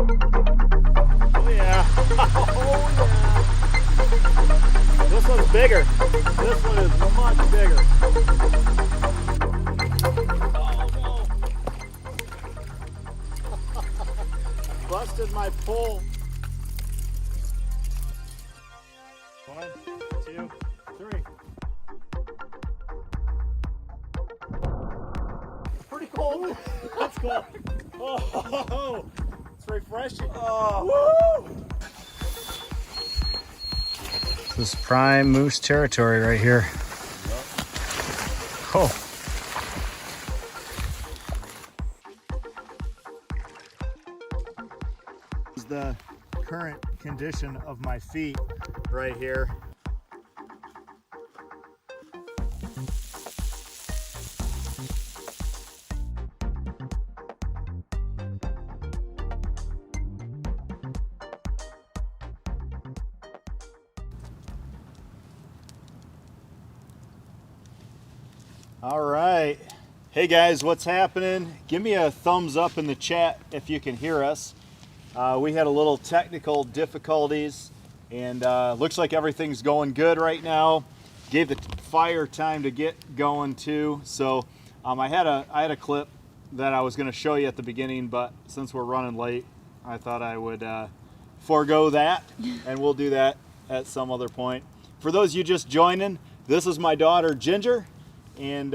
Oh yeah. Oh yeah. This one's bigger. This one is much bigger. Oh no. Busted my pole. 1, 2, 3. Pretty cold. That's cool. Oh, it's refreshing. Oh. Woo! This is prime moose territory right here. Oh. This is the current condition of my feet right here. All right. Hey guys, what's happening? Give me a thumbs up in the chat if you can hear us. We had a little technical difficulties and looks like everything's going good right now. Gave the fire time to get going too. So I had a clip that I was going to show you at the beginning, but since we're running late, I thought I would forego that, and we'll do that at some other point. For those of you just joining, this is my daughter Ginger. And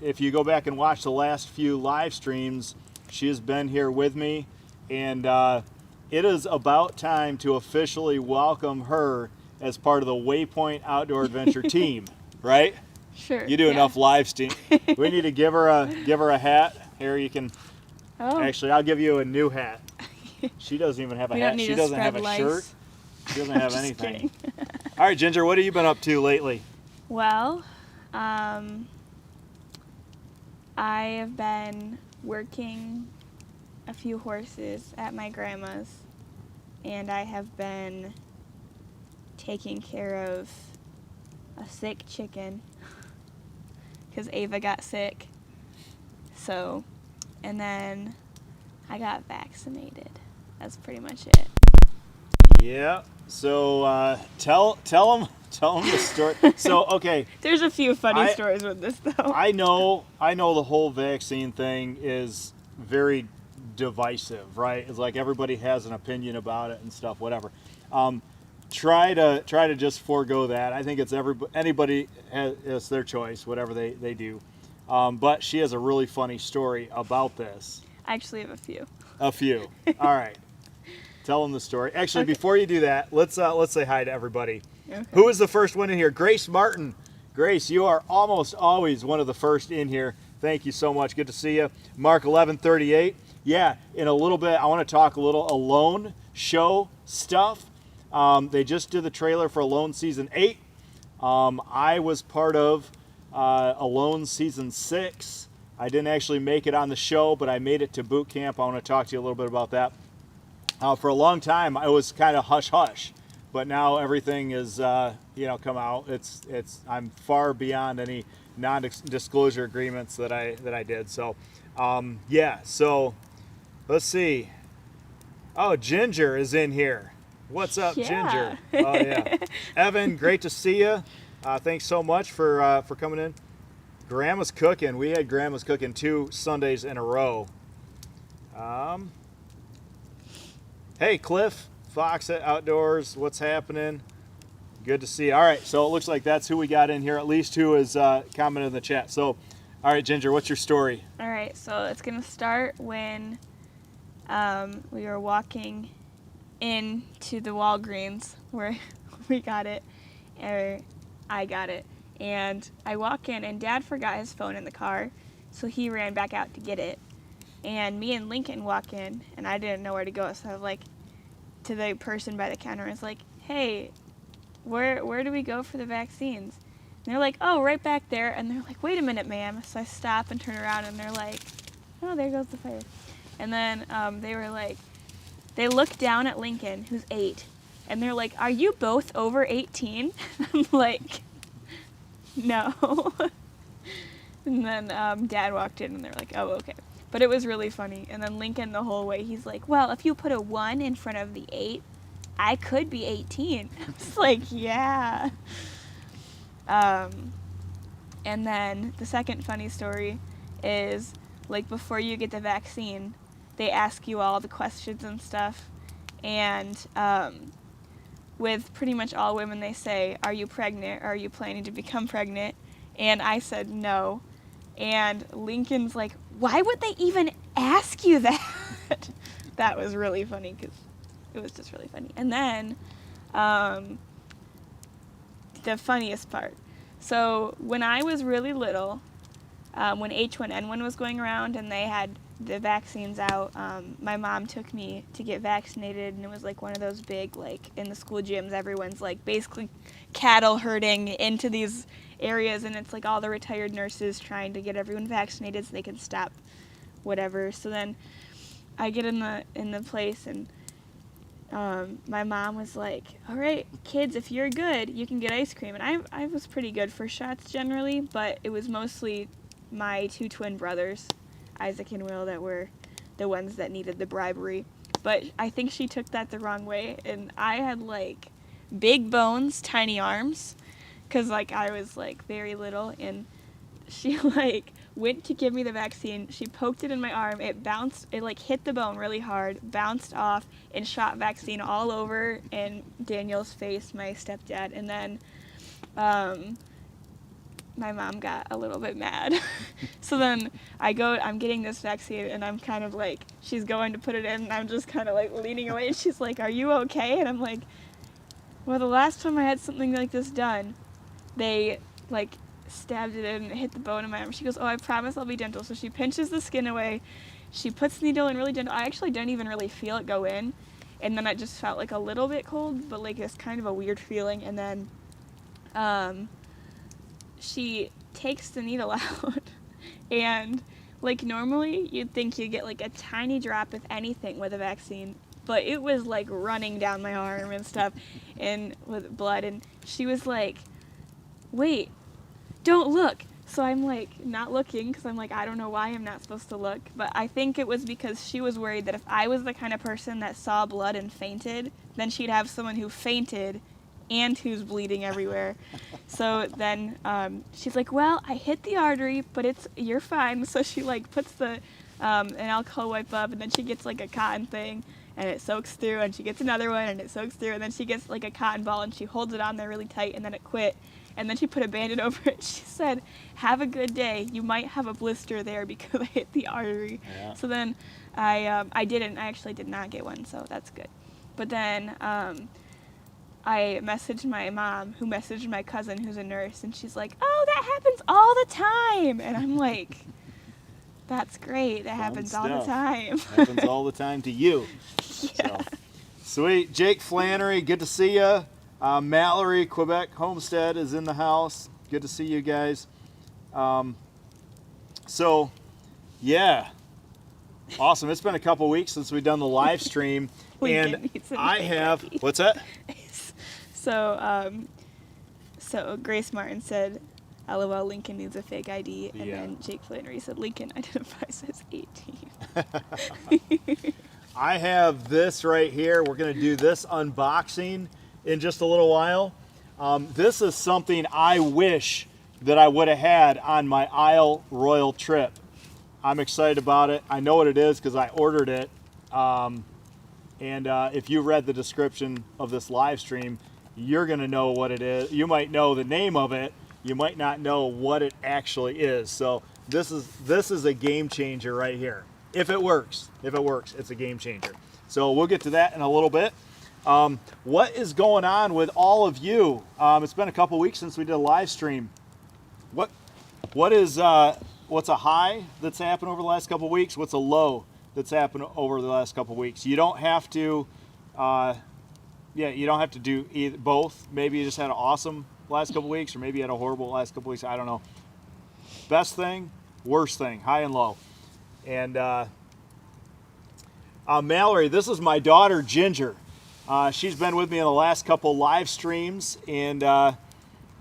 if you go back and watch the last few live streams, she has been here with me. And it is about time to officially welcome her as part of the Waypoint Outdoor Adventure team, right? Sure. You do enough live stream. We need to give her a hat. Here, you can. Oh. Actually, I'll give you a new hat. She doesn't even have a hat. She doesn't have a shirt. She doesn't have anything. All right, Ginger, what have you been up to lately? Well, I have been working a few horses at my grandma's, and I have been taking care of a sick chicken because Ava got sick. So, and then I got vaccinated. That's pretty much it. Yeah. So tell them the story. So okay. There's a few funny stories with this though. I know the whole vaccine thing is very divisive, right? It's like everybody has an opinion about it and stuff, whatever. Try to just forego that. I think it's anybody has their choice, whatever they do. But she has a really funny story about this. I actually have a few. A few. All right. Tell them the story. Actually, okay. Before you do that, let's say hi to everybody. Okay. Who is the first one in here? Grace Martin. Grace, you are almost always one of the first in here. Thank you so much. Good to see you. Mark 1138. Yeah, in a little bit, I want to talk a little Alone show stuff. They just did the trailer for Alone Season 8. I was part of Alone Season 6. I didn't actually make it on the show, but I made it to boot camp. I want to talk to you a little bit about that. For a long time, I was kind of hush-hush, but now everything is, come out. I'm far beyond any non-disclosure agreements that I did. So, yeah. So, let's see. Oh, Ginger is in here. What's up, yeah. Ginger? Oh yeah. Evan, great to see you. Thanks so much for coming in. Grandma's cooking. We had Grandma's cooking 2 Sundays in a row. Hey, Cliff, Fox at Outdoors, what's happening? Good to see you. All right, so it looks like that's who we got in here, at least who is commenting in the chat. So, all right, Ginger, what's your story? All right, so it's going to start when we were walking into the Walgreens where we got it, or I got it. And I walk in, and Dad forgot his phone in the car, so he ran back out to get it. And me and Lincoln walk in, and I didn't know where to go, so I was like, to the person by the counter, I was like, hey, where do we go for the vaccines? And they're like, oh, right back there. And they're like, wait a minute, ma'am. So I stop and turn around, and they're like, oh, there goes the fire. And then they were like, they look down at Lincoln, who's 8, and they're like, are you both over 18? I'm like, no. And then Dad walked in, and they're like, oh, okay. But it was really funny. And then Lincoln the whole way, he's like, well, if you put a 1 in front of the 8, I could be 18. I was like, yeah. And then the second funny story is, like, before you get the vaccine, they ask you all the questions and stuff. And with pretty much all women, they say, are you pregnant? Or are you planning to become pregnant? And I said no. And Lincoln's like, why would they even ask you that? That was really funny because it was just really funny. And then the funniest part. So when I was really little, when H1N1 was going around and they had the vaccines out, my mom took me to get vaccinated, and it was like one of those big, like, in the school gyms, everyone's like basically cattle herding into these areas, and it's like all the retired nurses trying to get everyone vaccinated so they can stop whatever. So then I get in the place, and my mom was like, all right, kids, if you're good, you can get ice cream. And I was pretty good for shots generally, but it was mostly my 2 twin brothers, Isaac and Will, that were the ones that needed the bribery. But I think she took that the wrong way, and I had, like, big bones, tiny arms, because, like, I was, like, very little, and she, like, went to give me the vaccine. She poked it in my arm. It bounced, it, like, hit the bone really hard, bounced off, and shot vaccine all over in Daniel's face, my stepdad. And then my mom got a little bit mad. So then I'm getting this vaccine, and I'm kind of like, she's going to put it in, and I'm just kind of like leaning away, and she's like, are you okay? And I'm like, well, the last time I had something like this done, they, like, stabbed it in and it hit the bone in my arm. She goes, oh, I promise I'll be gentle. So she pinches the skin away. She puts the needle in really gentle. I actually didn't even really feel it go in. And then I just felt, like, a little bit cold, but, like, it's kind of a weird feeling. And then she takes the needle out, and, like, normally you'd think you'd get, like, a tiny drop, if anything, with a vaccine, but it was, like, running down my arm and stuff, and with blood, and she was like, wait, don't look. So I'm, like, not looking, because I'm like, I don't know why I'm not supposed to look, but I think it was because she was worried that if I was the kind of person that saw blood and fainted, then she'd have someone who fainted and who's bleeding everywhere. So then she's like, well, I hit the artery, but you're fine. So she, like, puts an alcohol wipe up, and then she gets, like, a cotton thing, and it soaks through, and she gets another one, and it soaks through, and then she gets, like, a cotton ball, and she holds it on there really tight, and then it quit. And then she put a Band-Aid over it. She said, have a good day. You might have a blister there because I hit the artery. Yeah. So then I actually did not get one, so that's good. But then I messaged my mom, who messaged my cousin, who's a nurse, and she's like, oh, that happens all the time. And I'm like, that's great. That happens all the time. Happens all the time to you. Yeah. So, sweet. Jake Flannery, good to see you. Mallory, Quebec Homestead is in the house. Good to see you guys. So, yeah. Awesome. It's been a couple weeks since we've done the live stream. And I have, what's that? So Grace Martin said, LOL, Lincoln needs a fake ID. And then Jake Flannery said, Lincoln identifies as 18. I have this right here. We're going to do this unboxing in just a little while. This is something I wish that I would have had on my Isle Royal trip. I'm excited about it. I know what it is because I ordered it. If you read the description of this live stream, you're going to know what it is. You might know the name of it. You might not know what it actually is. So this is a game changer right here. If it works, it's a game changer. So we'll get to that in a little bit. What is going on with all of you? It's been a couple weeks since we did a live stream. What's a high that's happened over the last couple weeks? What's a low that's happened over the last couple weeks? You don't have to, you don't have to do either, both. Maybe you just had an awesome last couple weeks, or maybe you had a horrible last couple weeks. I don't know. Best thing, worst thing, high and low. And Mallory, this is my daughter Ginger. She's been with me in the last couple live streams, and I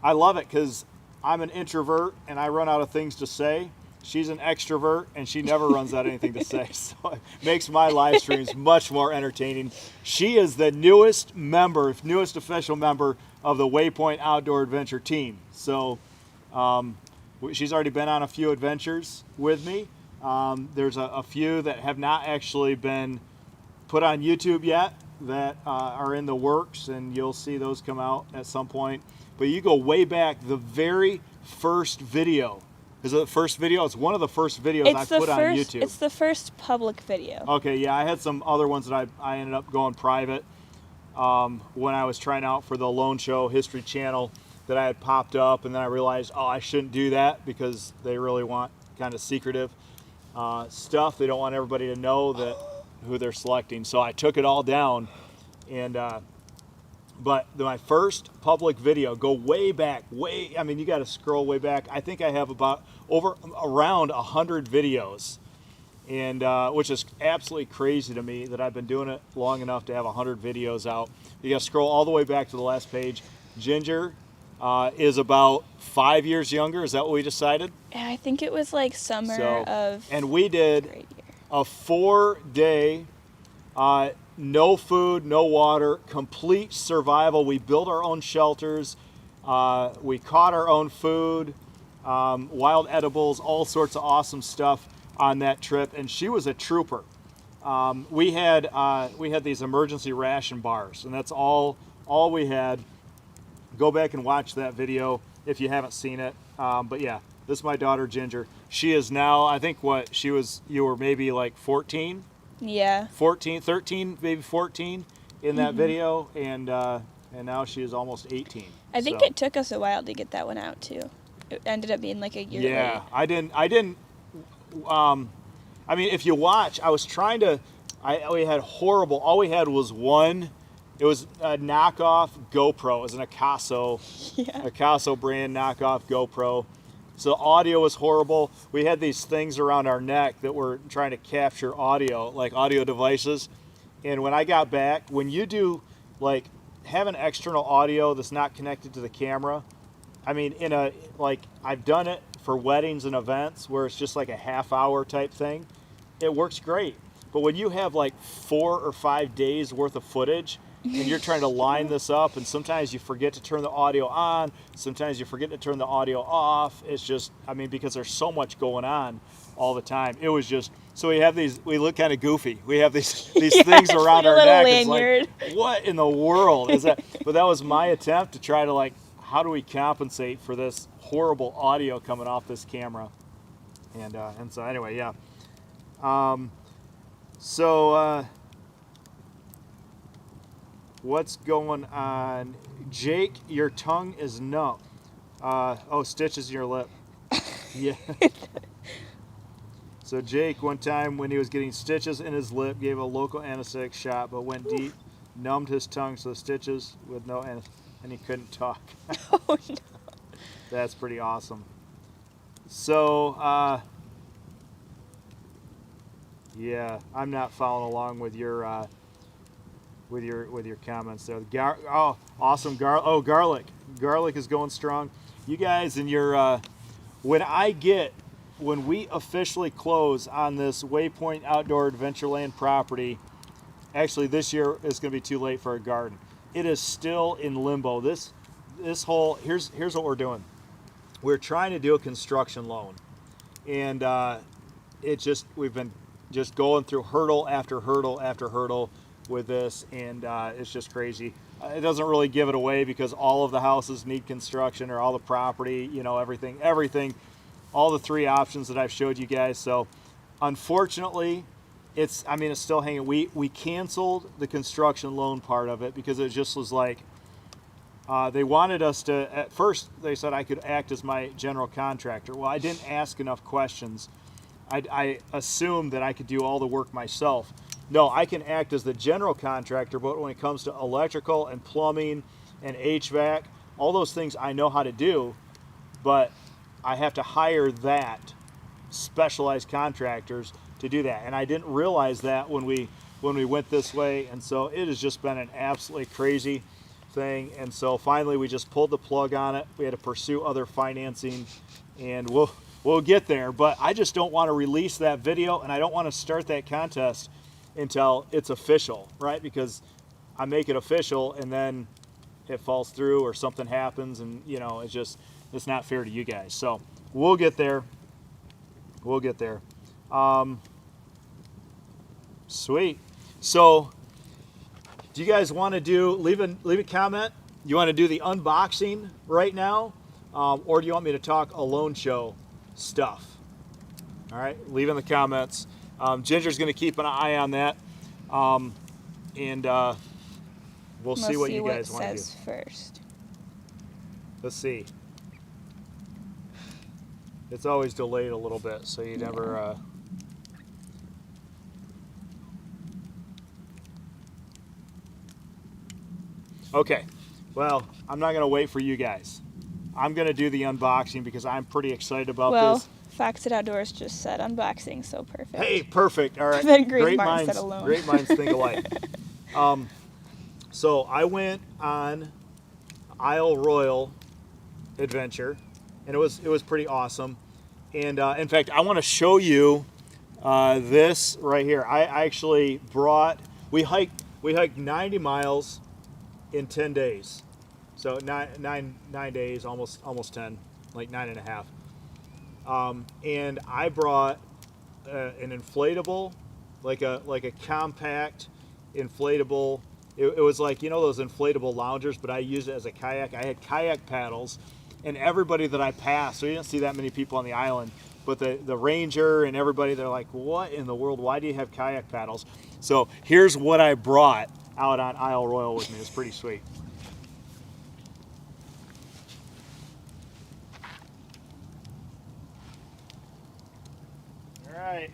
love it because I'm an introvert and I run out of things to say. she's an extrovert, and she never runs out anything to say. So it makes my live streams much more entertaining. She is the newest official member of the Waypoint Outdoor Adventure team. So she's already been on a few adventures with me. There's a few that have not actually been put on YouTube yet that are in the works, and you'll see those come out at some point. But you go way back, the very first video. Is it the first video? It's one of the first videos I put on YouTube. It's the first public video. Okay, yeah, I had some other ones that I ended up going private when I was trying out for the Lone Show History Channel that I had popped up, and then I realized, oh, I shouldn't do that because they really want kind of secretive stuff. They don't want everybody to know who they're selecting. So I took it all down, and but my first public video, go way back, I mean, you got to scroll way back. I think I have around 100 videos, and which is absolutely crazy to me that I've been doing it long enough to have 100 videos out. You got to scroll all the way back to the last page. Ginger is about 5 years younger. Is that what we decided? Yeah, I think it was like summer of. And we did a 4-day, no food, no water, complete survival. We built our own shelters. We caught our own food, wild edibles, all sorts of awesome stuff on that trip. And she was a trooper. We had these emergency ration bars, and that's all we had. Go back and watch that video if you haven't seen it. But yeah, this is my daughter Ginger. She is now, I think you were maybe like 14? Yeah. 14, 13, maybe 14 in that video, and now she is almost 18. I think it took us a while to get that one out too. It ended up being like a year late. Yeah, I didn't. I mean, if you watch, I was trying to. We had horrible. All we had was one. It was a knockoff GoPro. It was an Akaso brand knockoff GoPro. So the audio was horrible. We had these things around our neck that were trying to capture audio, like audio devices. And when I got back, when you do have an external audio that's not connected to the camera, I mean, I've done it for weddings and events where it's just like a half-hour type thing. It works great. But when you have like 4 or 5 days worth of footage, and you're trying to line this up, and sometimes you forget to turn the audio on, sometimes you forget to turn the audio off. It's just, I mean, because there's so much going on all the time. It was just, so we look kind of goofy. We have these things around our neck. Lanyard. It's like, what in the world is that? But that was my attempt to try to how do we compensate for this horrible audio coming off this camera? And so anyway, yeah. What's going on? Jake, your tongue is numb. Stitches in your lip. Yeah. So Jake, one time when he was getting stitches in his lip, gave a local anesthetic shot, but went deep, numbed his tongue, so the stitches with no anesthetic, and he couldn't talk. Oh, no. That's pretty awesome. So, yeah, I'm not following along with your comments there. Awesome garlic. Garlic is going strong. You guys and your when we officially close on this Waypoint Outdoor Adventureland property, actually this year is going to be too late for a garden. It is still in limbo. This whole here's what we're doing. We're trying to do a construction loan, and we've been just going through hurdle after hurdle after hurdle with this, and it's just crazy. It doesn't really give it away because all of the houses need construction, or all the property, everything, all the 3 options that I've showed you guys. So unfortunately, it's still hanging. We canceled the construction loan part of it because it just was like, they wanted us to, at first they said I could act as my general contractor. Well, I didn't ask enough questions. I assumed that I could do all the work myself. No, I can act as the general contractor, but when it comes to electrical and plumbing and HVAC, all those things I know how to do, but I have to hire that specialized contractors to do that. And I didn't realize that when we went this way, and so it has just been an absolutely crazy thing. And so finally we just pulled the plug on it. We had to pursue other financing, and we'll we'll get there. But I just don't want to release that video, and I don't want to start that contest until it's official, right? Because I make it official, and then it falls through or something happens, and you know, it's not fair to you guys. So we'll get there. We'll get there. Sweet. So do you guys want to leave a comment? You want to do the unboxing right now? Or do you want me to talk alone show stuff? All right, leave in the comments. Ginger's going to keep an eye on that. And we'll see what you guys want to do. Says first. Let's see. It's always delayed a little bit, so you never... Okay, well, I'm not going to wait for you guys. I'm going to do the unboxing because I'm pretty excited about this. Fox at Outdoors just said unboxing, so perfect. Hey, perfect. All right. Then Great minds think alike. So I went on Isle Royal adventure, and it was pretty awesome. And in fact, I want to show you this right here. I actually we hiked 90 miles in 10 days. So nine days, almost 10, like 9.5. And I brought an inflatable, like a compact inflatable. It was like, you know, those inflatable loungers, but I used it as a kayak. I had kayak paddles, and everybody that I passed, so you didn't see that many people on the island, but the ranger and everybody, they're like, what in the world? Why do you have kayak paddles? So here's what I brought out on Isle Royal with me. It's pretty sweet. All right.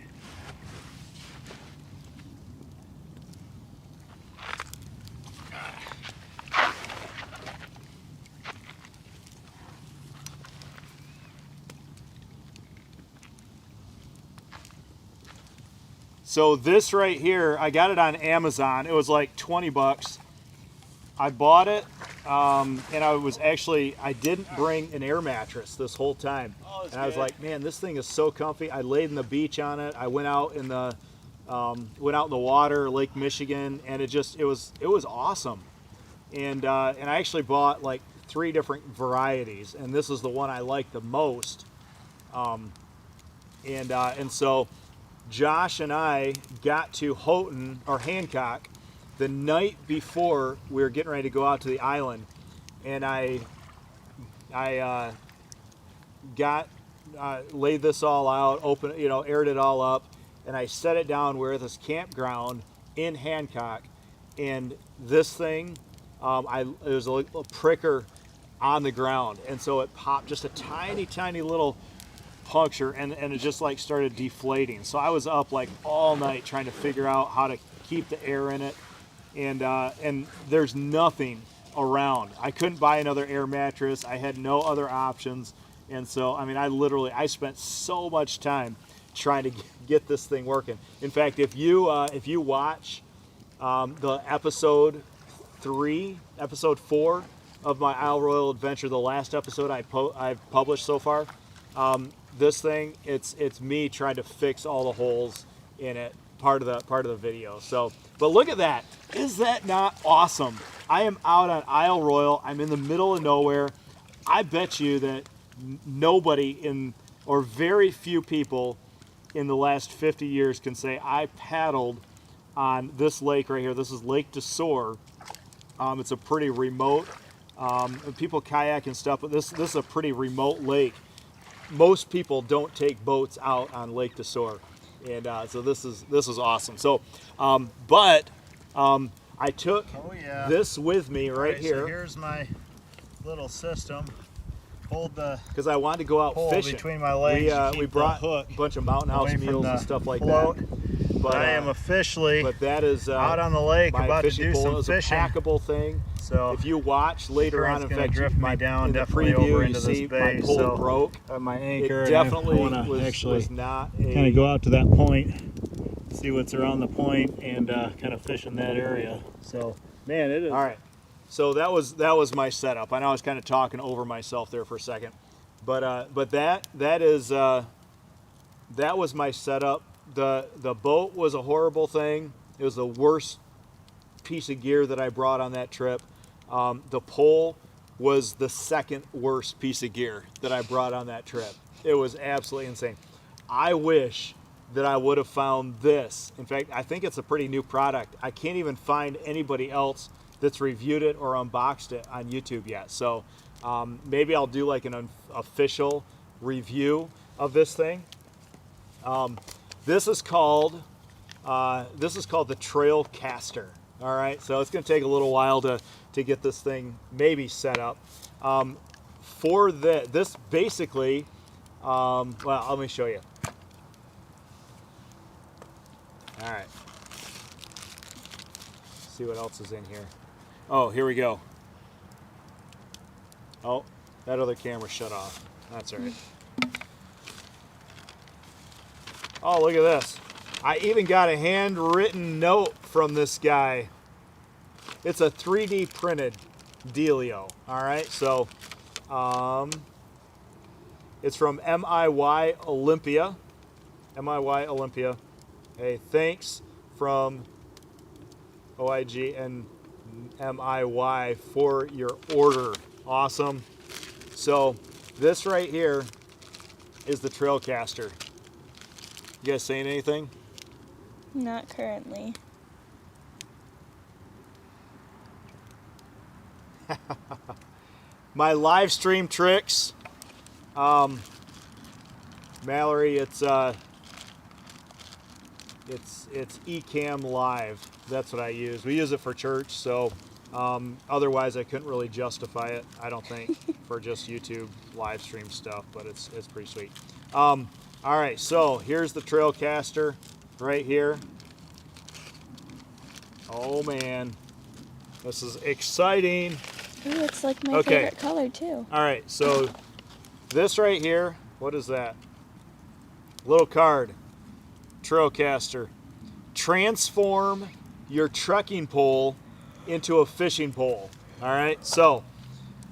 So this right here, I got it on Amazon. It was like 20 bucks. I bought it, and I didn't bring an air mattress this whole time. And I was like, man, this thing is so comfy. I laid in the beach on it. I went out in the water, Lake Michigan, and it was awesome. And I actually bought like 3 different varieties, and this is the one I like the most. And so Josh and I got to Houghton or Hancock the night before we were getting ready to go out to the island, and I laid this all out, aired it all up, and I set it down. We're at this campground in Hancock, and this thing, there's a pricker on the ground, and so it popped just a tiny little puncture, and it just like started deflating. So I was up like all night trying to figure out how to keep the air in it, and there's nothing around. I couldn't buy another air mattress. I had no other options, and so I mean, I spent so much time trying to get this thing working. In fact, if you watch the episode 4 of my Isle Royal adventure, the last episode I've published so far, this thing, it's me trying to fix all the holes in it, part of the video. So, but look at that. Is that not awesome? I am out on Isle Royal. I'm in the middle of nowhere. I bet you that nobody or very few people in the last 50 years can say I paddled on this lake right here. This is Lake DeSoar. It's a pretty remote, people kayak and stuff, but this is a pretty remote lake. Most people don't take boats out on Lake DeSoar, and so this is awesome. So, I took this with me right here. So here's my little system. Hold the because I wanted to go out fishing between my legs. We brought a bunch of Mountain House meals and stuff like float. that. But I am officially that is out on the lake about to do some fishing. It's a packable thing. So if you watch later on, in fact, drift me down in the definitely preview, over into you this see bay. my pole So broke. My anchor. It definitely was not kind of go out to that point, see what's around the point, and kind of fish in that area. So man, it is all right. So that was my setup. I know I was kind of talking over myself there for a second. But that was my setup. The boat was a horrible thing. It was the worst piece of gear that I brought on that trip. The pole was the second worst piece of gear that I brought on that trip. It was absolutely insane. I wish that I would have found this. In fact, I think it's a pretty new product. I can't even find anybody else that's reviewed it or unboxed it on YouTube yet. So maybe I'll do like an official review of this thing. This is called the Trailcaster. All right, so it's going to take a little while to get this thing maybe set up. For this basically, well, let me show you. All right. See what else is in here. Oh, here we go. Oh, that other camera shut off. That's all right. Oh, look at this. I even got a handwritten note from this guy. It's a 3D printed dealio. All right, so it's from MIY Olympia. MIY Olympia. Hey, thanks from OIG and MIY for your order. Awesome. So this right here is the Trailcaster. You guys saying anything? Not currently. My live stream tricks. Mallory, it's Ecamm Live. That's what I use. We use it for church, so otherwise I couldn't really justify it, I don't think, for just YouTube live stream stuff, but it's pretty sweet. All right, so here's the Trailcaster right here. Oh man, this is exciting. Ooh, it's like my favorite color too. All right, so this right here, what is that? Little card. Trailcaster. Transform your trekking pole into a fishing pole. All right, so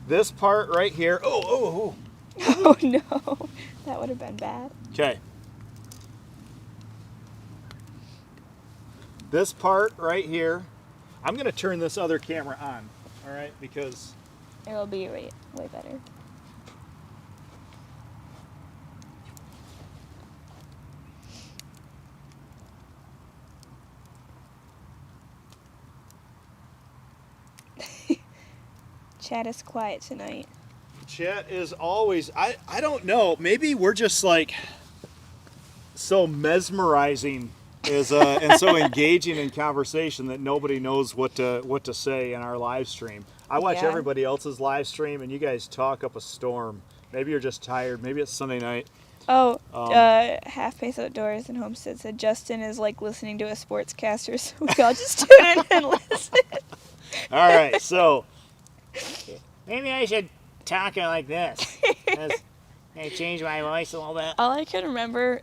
this part right here. Oh no, that would have been bad. Okay. This part right here, I'm going to turn this other camera on, all right, because it'll be way better. Chat is quiet tonight. Chat is always, I don't know, maybe we're just like so mesmerizing is and so engaging in conversation that nobody knows what to say in our live stream. I watch everybody else's live stream and you guys talk up a storm. Maybe you're just tired. Maybe it's Sunday night. Oh, Half Pace Outdoors in Homestead said Justin is like listening to a sportscaster, so we all just tune in and listen. All right, so maybe I should talk like this. I change my voice a little bit. All I can remember,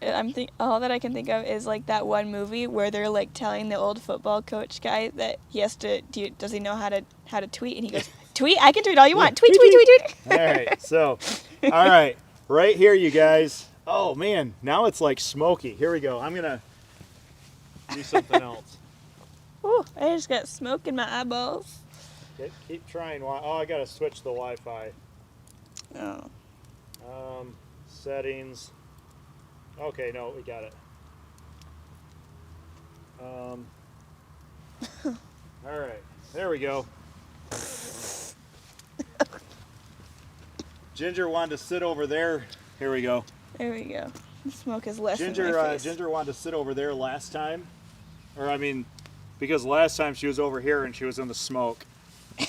all that I can think of is like that one movie where they're like telling the old football coach guy that he has to. Does he know how to tweet? And he goes, "Tweet? I can tweet all you want. Tweet, tweet, tweet, tweet." All right, so, all right, right here, you guys. Oh man, now it's like smoky. Here we go. I'm gonna do something else. Ooh, I just got smoke in my eyeballs. Okay, keep trying. Oh, I gotta switch the Wi-Fi. Oh. Settings. Okay, no, we got it. All right, there we go. Ginger wanted to sit over there. Here we go. There we go. The smoke is less in my face. Ginger wanted to sit over there last time, or I mean, because last time she was over here and she was in the smoke.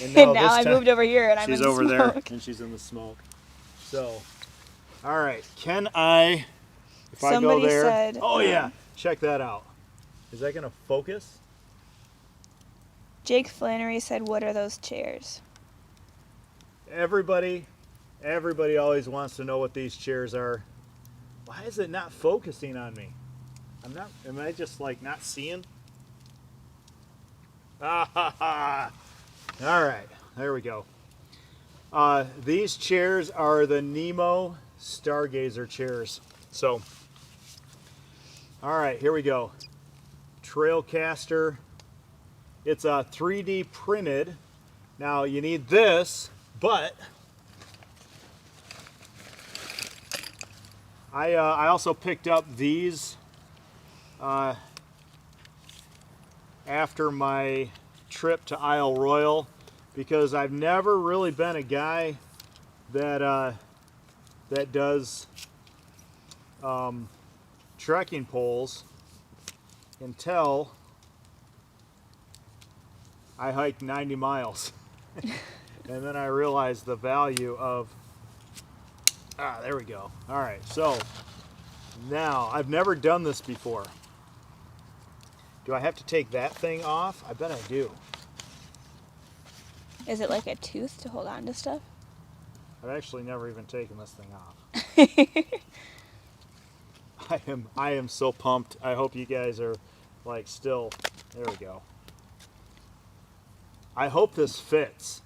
And now I moved over here and I'm in the smoke. She's over there and she's in the smoke. So, all right. Can I, if Somebody I go there? Said, oh yeah, check that out. Is that gonna focus? Jake Flannery said, "What are those chairs?" Everybody always wants to know what these chairs are. Why is it not focusing on me? Am I just like not seeing? Ah ha ha. All right, there we go. These chairs are the Nemo stargazer chairs. So, all right, here we go. Trailcaster. It's a 3D printed. Now you need this, but I also picked up these after my trip to Isle Royale, because I've never really been a guy that that does trekking poles until I hiked 90 miles. And then I realized the value of, there we go. All right, so now I've never done this before. Do I have to take that thing off? I bet I do. Is it like a tooth to hold on to stuff? I've actually never even taken this thing off. I am so pumped. I hope you guys are like still. There we go. I hope this fits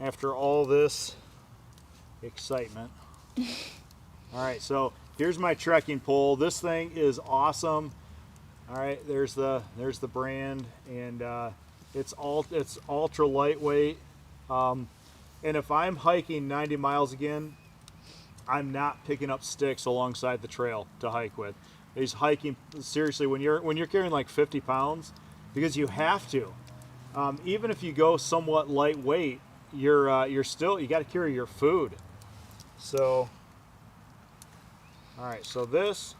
after all this excitement. All right, so here's my trekking pole. This thing is awesome. All right, there's the brand, and it's ultra lightweight. And if I'm hiking 90 miles again, I'm not picking up sticks alongside the trail to hike with. He's hiking seriously when you're carrying like 50 pounds, because you have to. Even if you go somewhat lightweight, you got to carry your food. So, all right. So this,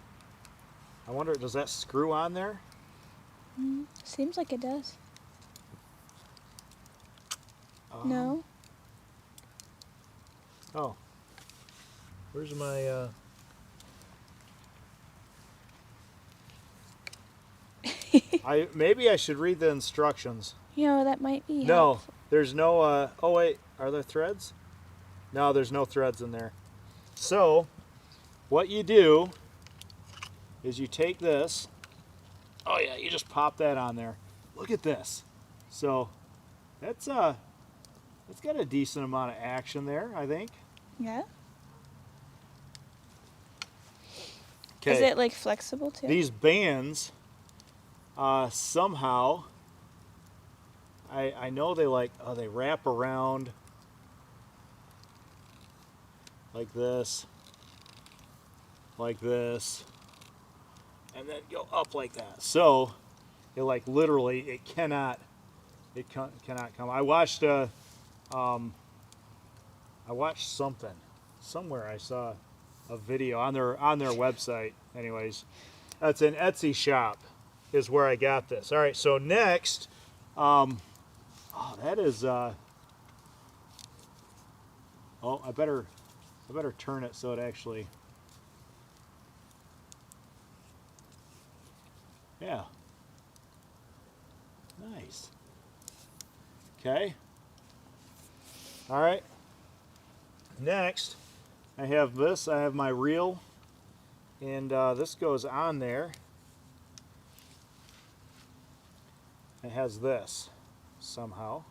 I wonder, does that screw on there? Seems like it does. No. Oh. Where's my? Maybe I should read the instructions. You know, that might be No, helpful. there's no. Oh wait, are there threads? No, there's no threads in there. So, what you do is you take this. Oh yeah, you just pop that on there. Look at this. So, it's got a decent amount of action there, I think. Yeah? Okay. Is it like flexible too? These bands, somehow, I know they they wrap around like this, and then go up like that. So, it like literally, it cannot come. I watched somewhere I saw a video on their website. Anyways, that's an Etsy shop is where I got this. All right, so next, that is I better turn it so it actually, yeah, nice. Okay. All right. Next, I have this. I have my reel, and this goes on there. It has this somehow.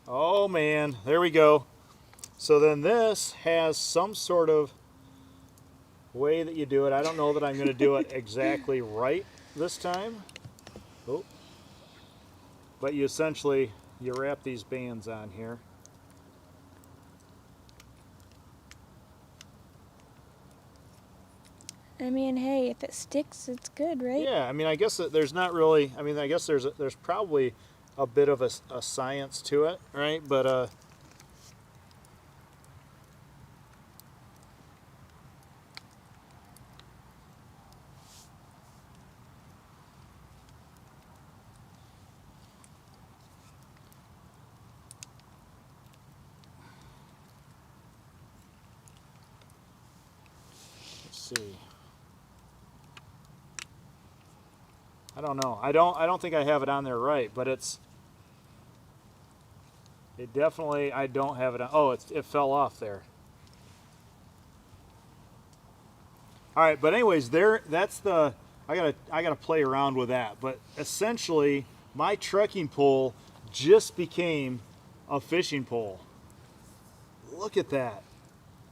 Oh man, there we go. So then this has some sort of way that you do it. I don't know that I'm going to do it exactly right this time. Oh. But you essentially, you wrap these bands on here. I mean, hey, if it sticks, it's good, right? Yeah, I mean, I guess that there's not really, I mean, I guess there's probably a bit of a science to it, right? But let's see. I don't know. I don't think I have it on there right, but it definitely, I don't have it on. Oh, it fell off there. All right, but anyways, that's the I gotta play around with that. But essentially, my trekking pole just became a fishing pole. Look at that.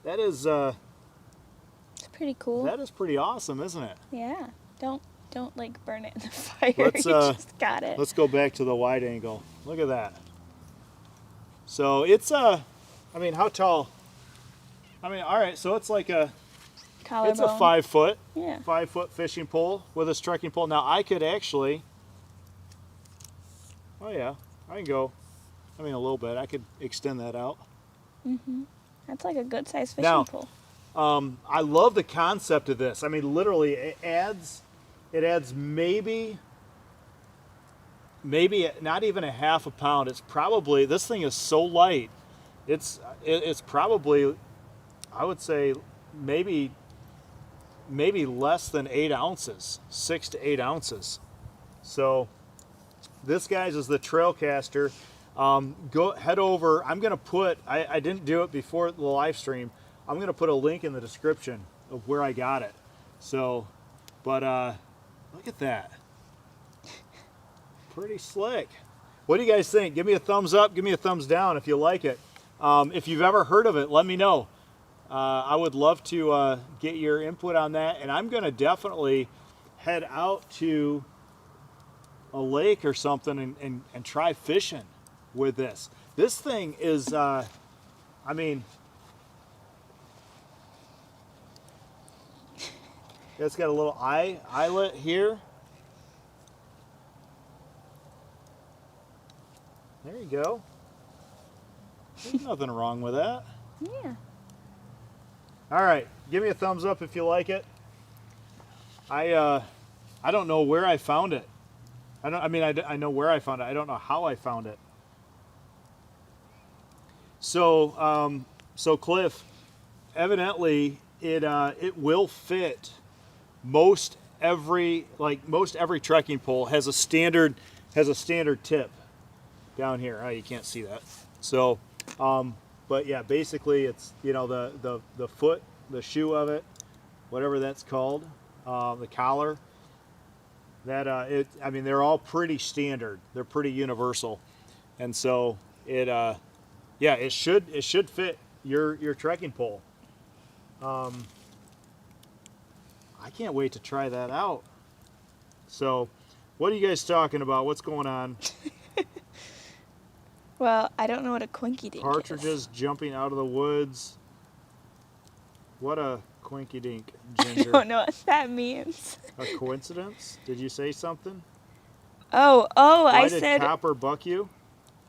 That is It's pretty cool. that is pretty awesome, isn't it? Yeah. Don't like burn it in the fire. Let's You just got it. let's go back to the wide angle. Look at that. So it's I mean, how tall? I mean, all right, so it's like Collarbone. it's a 5 foot. Yeah. 5 foot fishing pole with a trekking pole. Now I could actually, oh yeah, I can go, I mean a little bit. I could extend that out. That's like a good sized fishing Now, pole. I love the concept of this. I mean, literally, it adds maybe not even a half a pound. It's probably, this thing is so light. It's probably, I would say, maybe less than 8 ounces, 6 to 8 ounces. So this, guys, is the Trailcaster. Go head over. I'm gonna put. I didn't do it before the live stream. I'm gonna put a link in the description of where I got it. So, but look at that. Pretty slick. What do you guys think? Give me a thumbs up. Give me a thumbs down if you like it. If you've ever heard of it, let me know. I would love to get your input on that. And I'm gonna definitely head out to a lake or something and try fishing with this. This thing is, I mean, it's got a little eyelet here. There you go. There's nothing wrong with that. Yeah. All right, give me a thumbs up if you like it. I don't know where I found it. I know where I found it. I don't know how I found it. So, so Cliff, evidently it will fit most every trekking pole has a standard tip down here. Oh, you can't see that. So, but yeah, basically it's, you know, the foot, the shoe of it, whatever that's called, the collar. That I mean, they're all pretty standard. They're pretty universal, and so it yeah, it should fit your trekking pole. I can't wait to try that out. So, what are you guys talking about? What's going on? Well, I don't know what a quinky dink Partridges is. jumping out of the woods. What a quinky dink, I Ginger. don't know what that means. A coincidence? Did you say something? Oh, Why I did said. Copper buck you?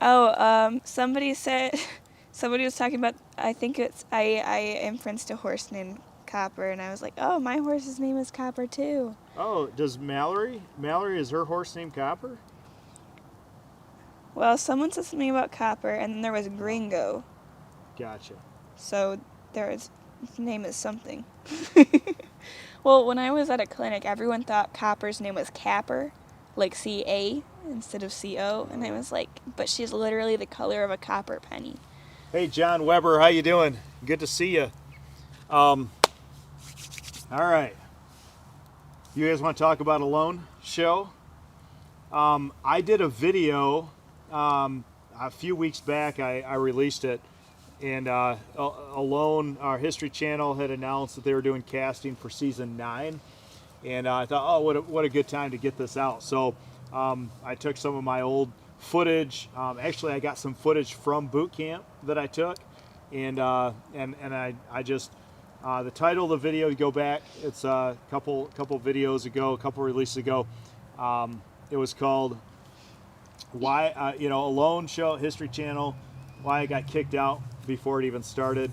Somebody said. Somebody was talking about. I think it's. I am friends to a horse named Copper, and I was like, oh, my horse's name is Copper too. Oh, does Mallory? Mallory, is her horse named Copper? Well, someone said something about Copper, and then there was Gringo. Gotcha. So his name is something. Well, when I was at a clinic, everyone thought Copper's name was Capper, like C-A instead of C-O, and I was like, but she's literally the color of a copper penny. Hey, John Weber, how you doing? Good to see you. All right. You guys want to talk about a loan show? I did a video a few weeks back. I released it, and Alone, our History Channel, had announced that they were doing casting for season 9, and I thought, oh, what a good time to get this out. So I took some of my old footage. Actually, I got some footage from boot camp that I took, and I just the title of the video, you go back, it's a couple videos ago, a couple releases ago. It was called Why, Alone Show, History Channel, Why I Got Kicked Out Before It Even Started.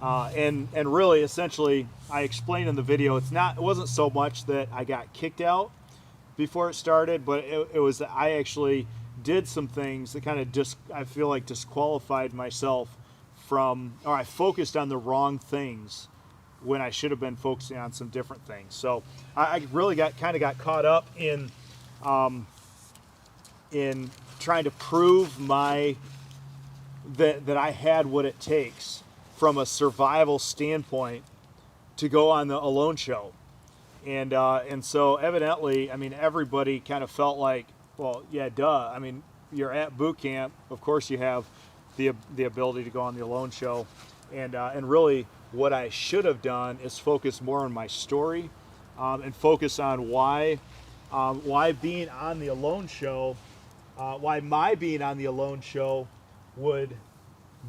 And really, essentially, I explained in the video, it wasn't so much that I got kicked out before it started, but it was that I actually did some things that kind of I feel like disqualified myself from, or I focused on the wrong things when I should have been focusing on some different things. So I really got caught up in trying to prove that I had what it takes from a survival standpoint to go on the Alone show. And so evidently, I mean, everybody kind of felt like, well, yeah, duh. I mean, you're at boot camp. Of course, you have the ability to go on the alone show, and really, what I should have done is focus more on my story, and focus on why being on the alone show, why my being on the alone show would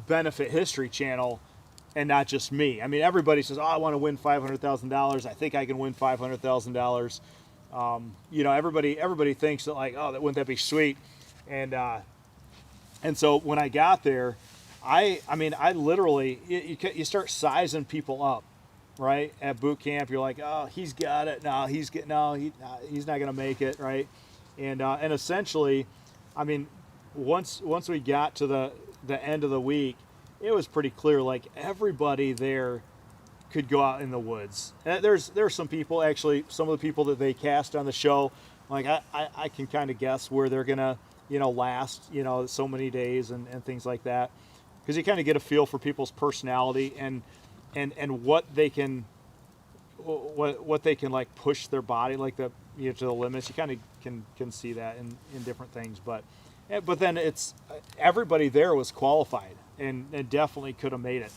benefit History Channel and not just me. I mean, everybody says, "Oh, I want to win $500,000. I think I can win $500,000." You know, everybody thinks that, like, oh, wouldn't that be sweet? And so when I got there, I mean, I literally, you start sizing people up, right? At boot camp, you're like, oh, he's got it. No, he's not gonna make it, right? And essentially, I mean, once we got to the end of the week, it was pretty clear, like, everybody there could go out in the woods. And there's some people, actually, some of the people that they cast on the show, like, I can kind of guess where they're gonna, you know, last, you know, so many days and things like that, because you kind of get a feel for people's personality and what they can like push their body, like, the, you know, to the limits. You kind of can see that in different things, but then it's, everybody there was qualified and definitely could have made it.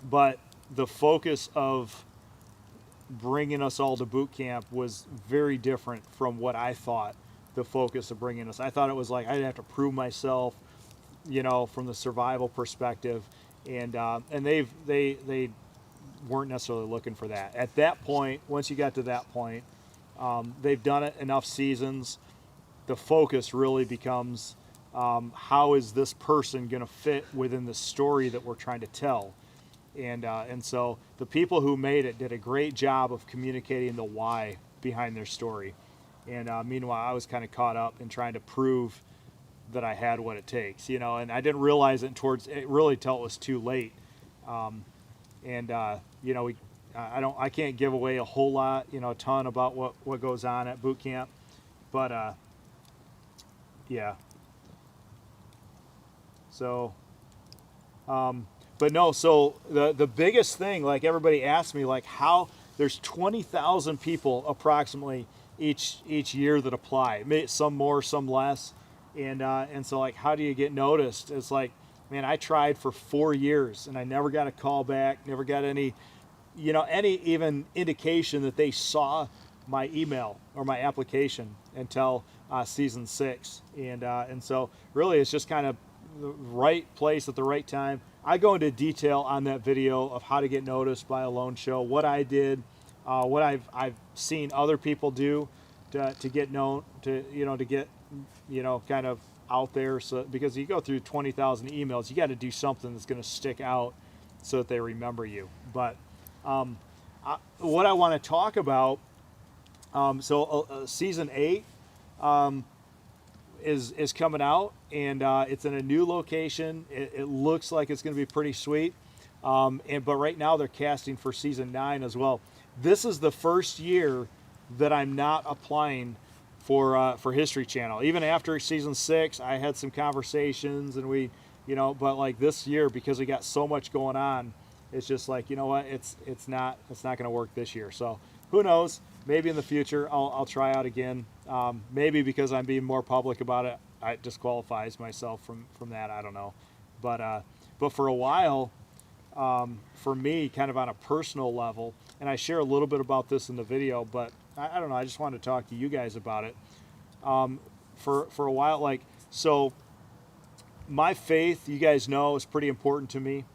But the focus of bringing us all to boot camp was very different from what I thought the focus of bringing us. I thought it was like I'd have to prove myself, you know, from the survival perspective, and they weren't necessarily looking for that. At that point, once you got to that point, they've done it enough seasons. The focus really becomes, how is this person going to fit within the story that we're trying to tell? And so the people who made it did a great job of communicating the why behind their story. And meanwhile, I was kind of caught up in trying to prove that I had what it takes, you know, and I didn't realize it really till it was too late. You know, I can't give away a whole lot, you know, a ton about what goes on at boot camp, but yeah. So, but no, so the biggest thing, like, everybody asked me, like, how there's 20,000 people approximately each year that apply, some more, some less, and so, like, how do you get noticed? It's like, man, I tried for 4 years and I never got a call back, never got any, you know, any even indication that they saw my email or my application until season 6, and so really it's just kind of the right place at the right time. I go into detail on that video of how to get noticed by a lone show, what I did, what I've seen other people do to get known, to, you know, to get, you know, kind of out there. So because you go through 20,000 emails, you got to do something that's going to stick out so that they remember you. But what I want to talk about, season 8 is coming out, and it's in a new location. It looks like it's going to be pretty sweet. But right now they're casting for season 9 as well. This is the first year that I'm not applying for History Channel. Even after season 6, I had some conversations, and we, you know, but like this year, because we got so much going on, it's just like, you know what, it's not going to work this year. So who knows? Maybe in the future I'll try out again. Maybe because I'm being more public about it, it disqualifies myself from that. I don't know. But for a while, for me, kind of on a personal level, and I share a little bit about this in the video, but I don't know, I just wanted to talk to you guys about it. For a while, like, so my faith, you guys know, is pretty important to me,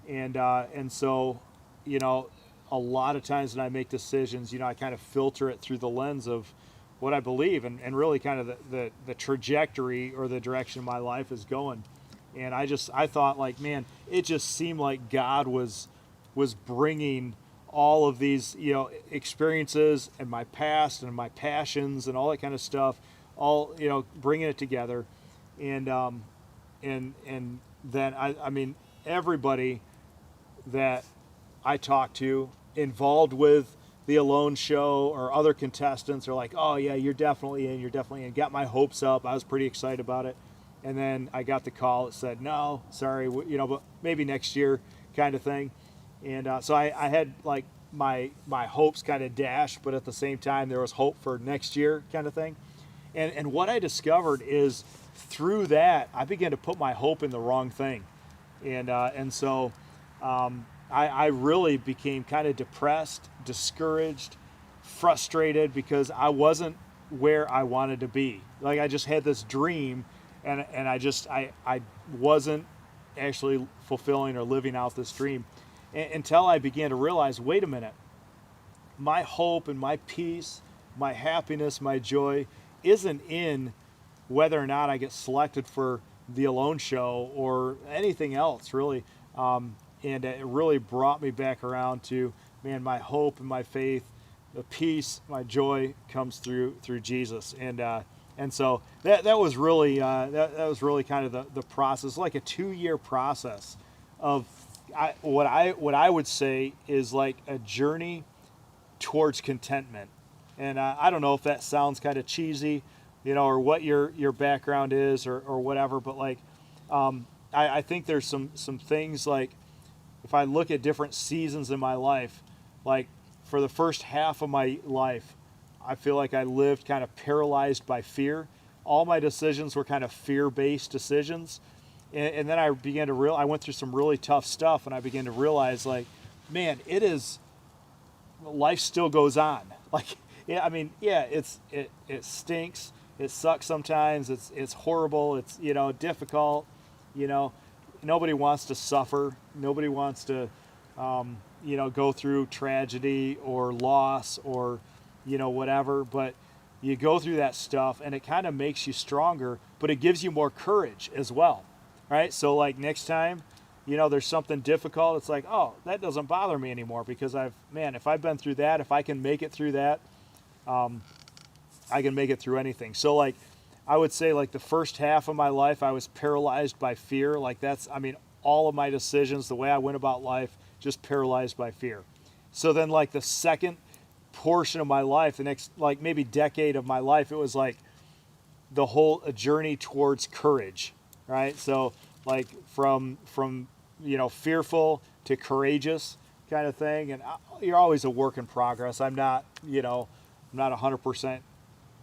and so, you know, a lot of times when I make decisions, you know, I kind of filter it through the lens of what I believe, and really kind of the trajectory or the direction my life is going. And I thought, like, man, it just seemed like God was bringing all of these, you know, experiences and my past and my passions and all that kind of stuff, all, you know, bringing it together. And then I mean, everybody that I talked to involved with the Alone show or other contestants are like, oh yeah, you're definitely in, got my hopes up. I was pretty excited about it. And then I got the call that said, no, sorry, you know, but maybe next year, kind of thing. And so I had, like, my hopes kind of dashed, but at the same time there was hope for next year kind of thing. And what I discovered is through that I began to put my hope in the wrong thing, and so I really became kind of depressed, discouraged, frustrated because I wasn't where I wanted to be. Like I just had this dream, and I wasn't actually fulfilling or living out this dream until I began to realize, wait a minute, my hope and my peace, my happiness, my joy isn't in whether or not I get selected for the Alone show or anything else really. And it really brought me back around to, man, my hope and my faith, the peace, my joy comes through Jesus. And so that was really that was really kind of the process, like a 2-year process of what I would say is like a journey towards contentment. And I don't know if that sounds kind of cheesy, or what your background is or whatever, but like I think there's some things, like if I look at different seasons in my life, like for the first half of my life, I feel like I lived kind of paralyzed by fear. All my decisions were kind of fear-based decisions. And then I began to I went through some really tough stuff, and I began to realize, like, man, life still goes on. Like, yeah, I mean, yeah, it stinks. It sucks sometimes. It's horrible. It's, difficult. Nobody wants to suffer. Nobody wants to, go through tragedy or loss or, whatever. But you go through that stuff, and it kind of makes you stronger, but it gives you more courage as well. Right? So like next time, there's something difficult, it's like, oh, that doesn't bother me anymore because if I've been through that, if I can make it through that, I can make it through anything. So like, I would say like the first half of my life, I was paralyzed by fear. Like all of my decisions, the way I went about life, just paralyzed by fear. So then like the second portion of my life, the next like maybe decade of my life, it was like the whole journey towards courage. Right, so like from fearful to courageous kind of thing, and you're always a work in progress. I'm not 100%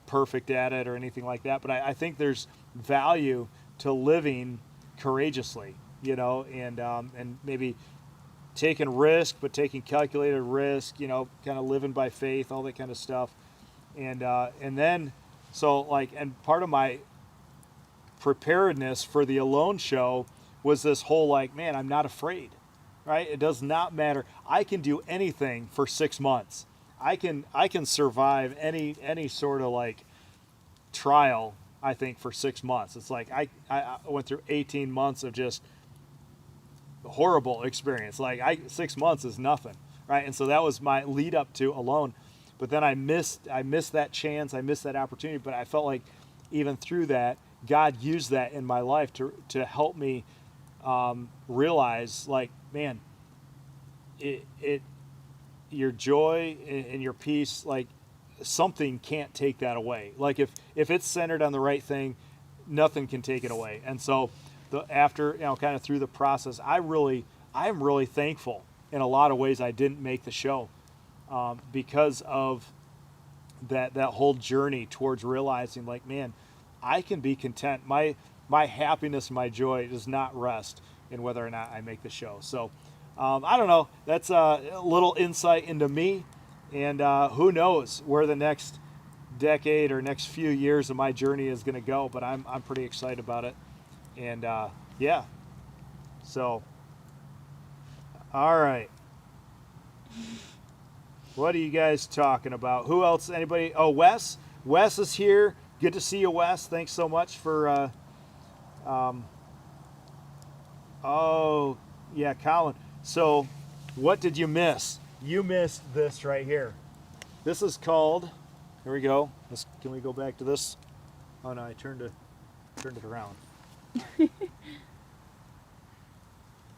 perfect at it or anything like that, but I think there's value to living courageously, and maybe taking risk, but taking calculated risk, kind of living by faith, all that kind of stuff, and then so like, and part of my preparedness for the Alone show was this whole like, man, I'm not afraid, right? It does not matter. I can do anything for 6 months. I can survive any sort of like trial, I think, for 6 months. It's like I went through 18 months of just horrible experience. Like 6 months is nothing, right? And so that was my lead up to Alone. But then I missed that chance, I missed that opportunity, but I felt like even through that, God used that in my life to help me realize, like, man, your joy and your peace, like something can't take that away. Like if it's centered on the right thing, nothing can take it away. And so after kind of through the process, I'm really thankful in a lot of ways I didn't make the show because of that whole journey towards realizing, like, man, I can be content. My happiness, my joy does not rest in whether or not I make the show. So I don't know. That's a little insight into me, and who knows where the next decade or next few years of my journey is going to go. But I'm pretty excited about it, and yeah. So all right, what are you guys talking about? Who else? Anybody? Oh, Wes. Wes is here. Good to see you, Wes. Thanks so much for, oh, yeah, Colin. So what did you miss? You missed this right here. This is called, here we go. Can we go back to this? Oh, no, I turned it around. There we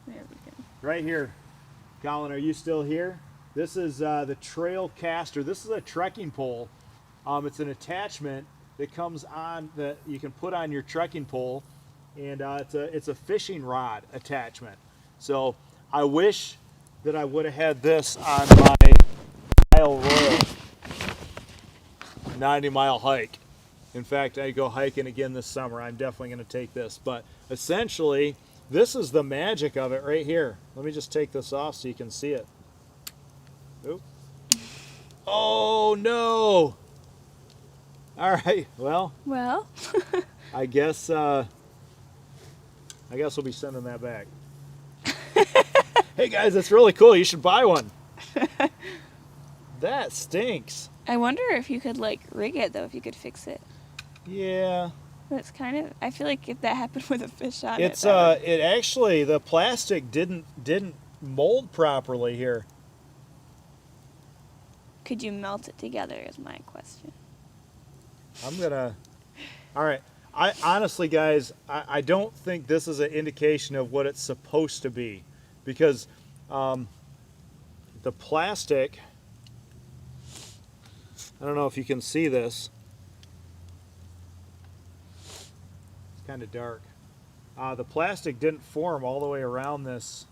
go. Right here. Colin, are you still here? This is the Trailcaster. This is a trekking pole. It's an attachment that comes on that you can put on your trekking pole, and it's a fishing rod attachment. So I wish that I would have had this on my 90-mile royal, 90-mile hike. In fact, I go hiking again this summer. I'm definitely going to take this. But essentially, this is the magic of it right here. Let me just take this off so you can see it. Oop. Oh, no. All right. Well, I guess we'll be sending that back. Hey, guys, that's really cool. You should buy one. That stinks. I wonder if you could like rig it though, if you could fix it. Yeah. That's kind of. I feel like if that happened with a fish on It's it. it actually the plastic didn't mold properly here. Could you melt it together? Is my question. I'm gonna. All right. I honestly, guys, I don't think this is an indication of what it's supposed to be, because the plastic. I don't know if you can see this. It's kind of dark. The plastic didn't form all the way around this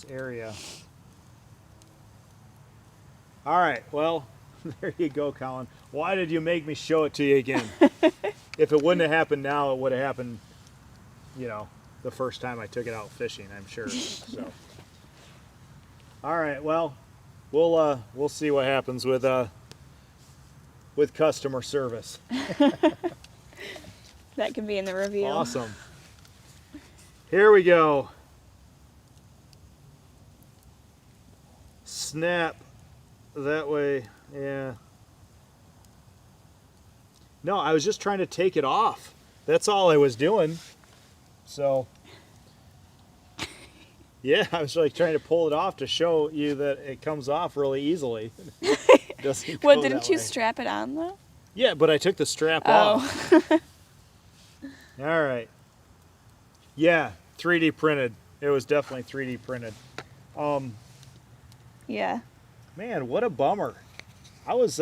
area. All right, well, there you go, Colin. Why did you make me show it to you again? If it wouldn't have happened now, it would have happened, the first time I took it out fishing, I'm sure. So, all right, well, we'll see what happens with customer service. That can be in the reveal. Awesome. Here we go. Snap. That way, yeah. No, I was just trying to take it off. That's all I was doing. So, yeah, I was like trying to pull it off to show you that it comes off really easily. Well, didn't you strap it on though? Yeah, but I took the strap off. All right. Yeah, 3D printed. It was definitely 3D printed. Yeah. Man, what a bummer. I was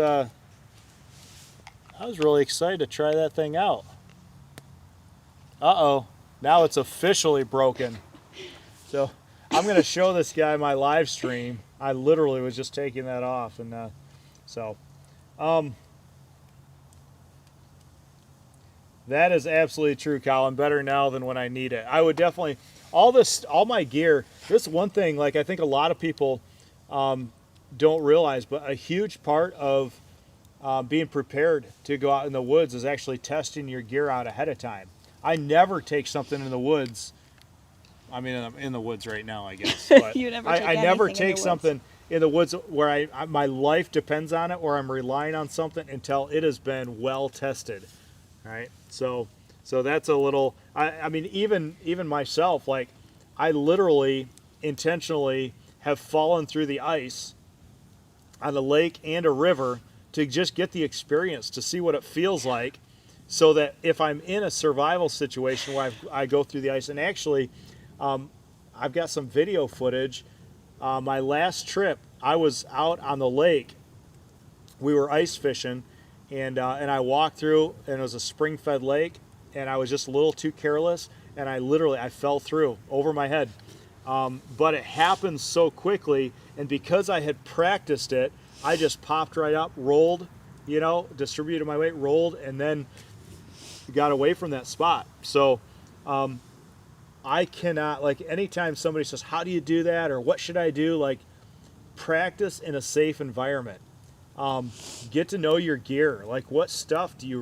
really excited to try that thing out. Uh-oh. Now it's officially broken. So I'm going to show this guy my live stream. I literally was just taking that off. And that is absolutely true, Colin. Better now than when I need it. I would definitely, all my gear, this is one thing, like I think a lot of people don't realize, but a huge part of being prepared to go out in the woods is actually testing your gear out ahead of time. I never take something in the woods. I mean, I'm in the woods right now, I guess. But You never I never take woods. something in the woods where my life depends on it, or I'm relying on something until it has been well tested. All right. So that's a little. I mean, even myself, like I literally intentionally have fallen through the ice on a lake and a river to just get the experience, to see what it feels like, so that if I'm in a survival situation where I go through the ice, and actually I've got some video footage. My last trip, I was out on the lake. We were ice fishing, and I walked through, and it was a spring-fed lake, and I was just a little too careless, and I fell through over my head. But it happened so quickly, and because I had practiced it, I just popped right up, rolled, distributed my weight, rolled, and then got away from that spot. So I cannot, like, anytime somebody says, how do you do that, or what should I do, like, practice in a safe environment. Get to know your gear. Like, what stuff can you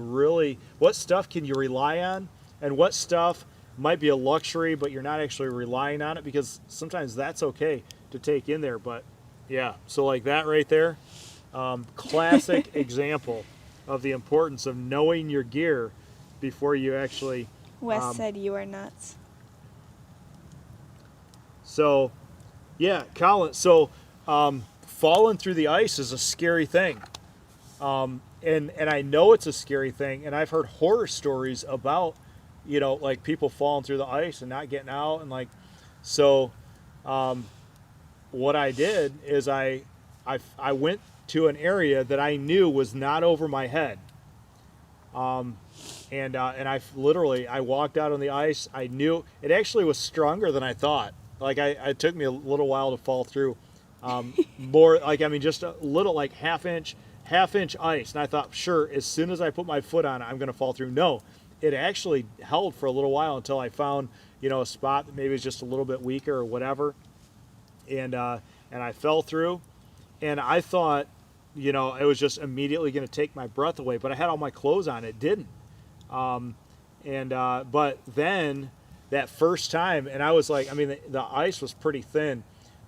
rely on, and what stuff might be a luxury, but you're not actually relying on it, because sometimes that's okay to take in there. But yeah, so like that right there, classic example of the importance of knowing your gear before you actually. Wes said you are nuts. So, yeah, Colin. So, falling through the ice is a scary thing, and I know it's a scary thing, and I've heard horror stories about, like people falling through the ice and not getting out, and like, so, what I did is I went to an area that I knew was not over my head, and I walked out on the ice. I knew it actually was stronger than I thought. Like it took me a little while to fall through, More like, I mean, just a little, like half inch ice. And I thought, sure, as soon as I put my foot on it, I'm going to fall through. No, it actually held for a little while until I found, you know, a spot that maybe was just a little bit weaker or whatever. And I fell through, and I thought, you know, it was just immediately going to take my breath away, but I had all my clothes on. It didn't. But then that first time, and I was like, I mean, the ice was pretty thin.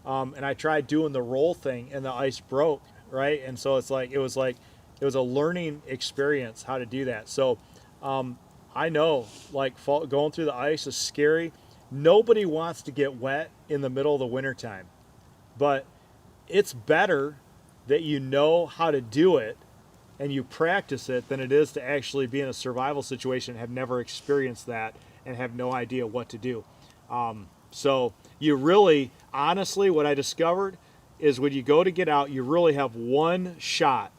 And I tried doing the roll thing, and the ice broke, right? And so it was a learning experience how to do that. So I know, like, going through the ice is scary. Nobody wants to get wet in the middle of the wintertime, but it's better that you know how to do it and you practice it than it is to actually be in a survival situation, have never experienced that, and have no idea what to do. So you really, honestly, what I discovered is when you go to get out, you really have one shot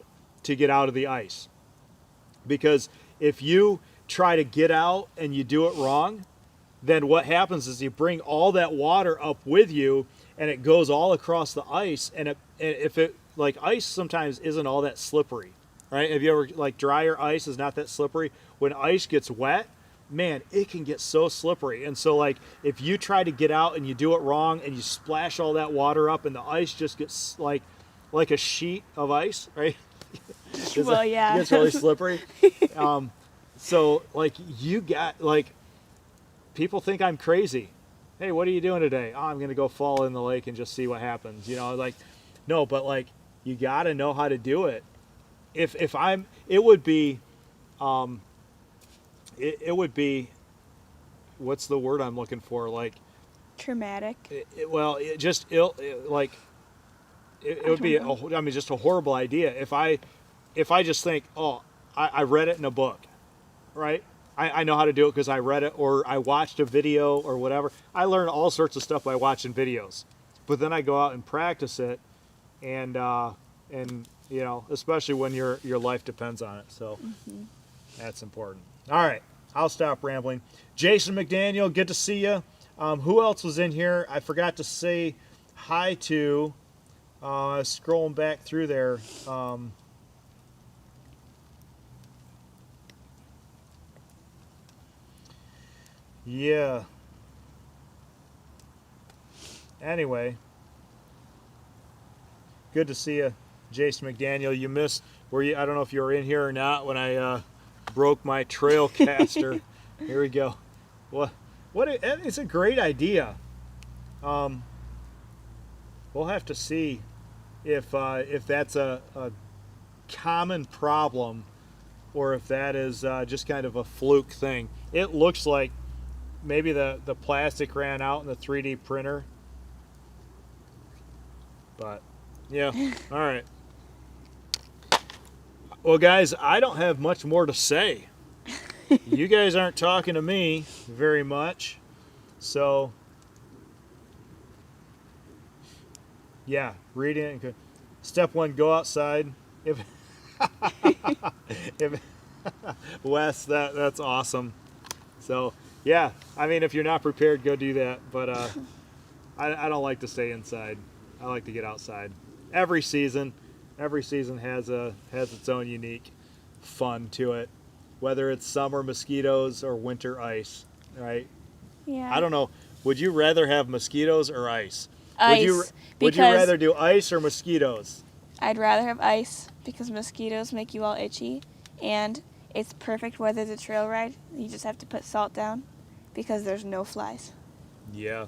to get out of the ice. Because if you try to get out and you do it wrong, then what happens is you bring all that water up with you, and it goes all across the ice. And if it, like, ice sometimes isn't all that slippery, right? Have you ever, like, drier ice is not that slippery? When ice gets wet, man, it can get so slippery. And so, like, if you try to get out and you do it wrong and you splash all that water up and the ice just gets like a sheet of ice, right? Well, yeah. It gets really slippery. So, like, you got, like, people think I'm crazy. Hey, what are you doing today? Oh, I'm going to go fall in the lake and just see what happens. You know, like, no, but, like, you got to know how to do it. It would be, what's the word I'm looking for? Like, Traumatic. it would be just a horrible idea if I just think, oh, I read it in a book, right? I know how to do it because I read it or I watched a video or whatever. I learn all sorts of stuff by watching videos, but then I go out and practice it, and you know, especially when your life depends on it. So that's important. All right, I'll stop rambling. Jason McDaniel, good to see you. Who else was in here? I forgot to say hi to. I was scrolling back through there. Yeah. Anyway, good to see you, Jason McDaniel. You missed, I don't know if you were in here or not when I broke my Trailcaster. Here we go. It's a great idea. We'll have to see if that's a common problem or if that is just kind of a fluke thing. It looks like maybe the plastic ran out in the 3D printer. But, yeah, all right. Well, guys, I don't have much more to say. You guys aren't talking to me very much. So, yeah, reading it. Step one, go outside. If Wes, that's awesome. So, yeah, I mean, if you're not prepared, go do that. But I don't like to stay inside. I like to get outside. Every season has its own unique fun to it, whether it's summer mosquitoes or winter ice, right? Yeah. I don't know. Would you rather have mosquitoes or ice? Ice. Would you rather do ice or mosquitoes? I'd rather have ice because mosquitoes make you all itchy, and it's perfect weather to trail ride. You just have to put salt down because there's no flies. Yeah.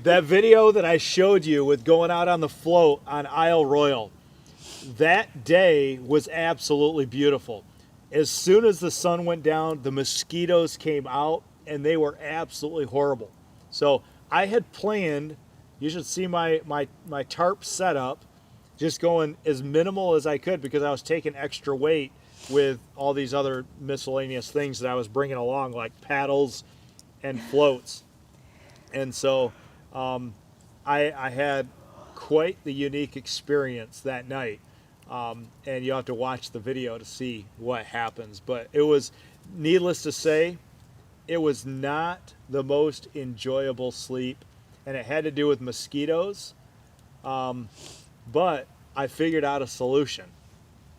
That video that I showed you with going out on the float on Isle Royal, that day was absolutely beautiful. As soon as the sun went down, the mosquitoes came out, and they were absolutely horrible. So I had planned, you should see my tarp setup, just going as minimal as I could because I was taking extra weight with all these other miscellaneous things that I was bringing along, like paddles and floats. And so I had quite the unique experience that night. And you have to watch the video to see what happens. But it was, needless to say, it was not the most enjoyable sleep. And it had to do with mosquitoes. But I figured out a solution,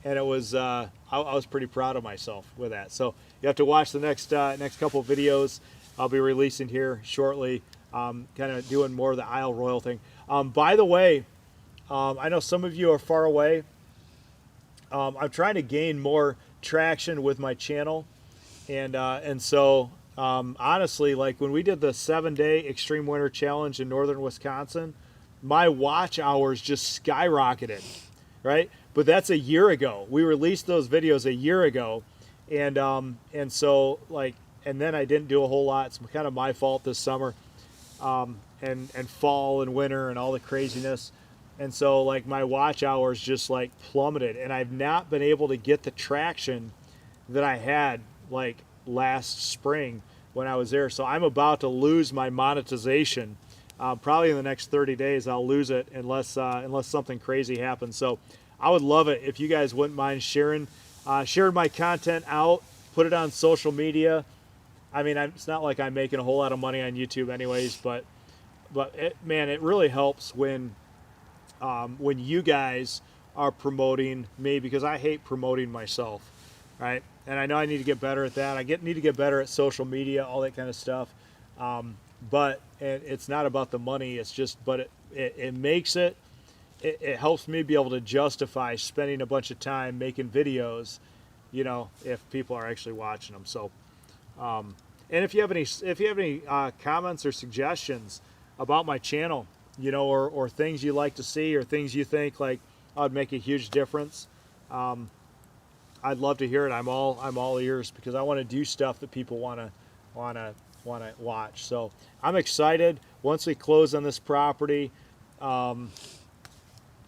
and it was I was pretty proud of myself with that. So you have to watch the next couple videos. I'll be releasing here shortly, kind of doing more of the Isle Royal thing. By the way, I know some of you are far away. I'm trying to gain more traction with my channel, and so honestly, like when we did the 7-day Extreme Winter Challenge in northern Wisconsin, my watch hours just skyrocketed, right? But that's a year ago. We released those videos a year ago, and so like, and then I didn't do a whole lot. It's kind of my fault this summer, and fall and winter and all the craziness. And so like my watch hours just like plummeted, and I've not been able to get the traction that I had like last spring when I was there. So I'm about to lose my monetization. Probably in the next 30 days I'll lose it unless something crazy happens. So I would love it if you guys wouldn't mind sharing my content out, put it on social media. I mean, it's not like I'm making a whole lot of money on YouTube anyways, but it really helps when you guys are promoting me, because I hate promoting myself, right? And I know I need to get better at that. Need to get better at social media, all that kind of stuff. But it's not about the money. It's just, but it makes it helps me be able to justify spending a bunch of time making videos, you know, if people are actually watching them. So, and if you have any comments or suggestions about my channel, you know, or things you like to see, or things you think like would make a huge difference, I'd love to hear it. I'm all ears, because I want to do stuff that people want to watch. So I'm excited. Once we close on this property,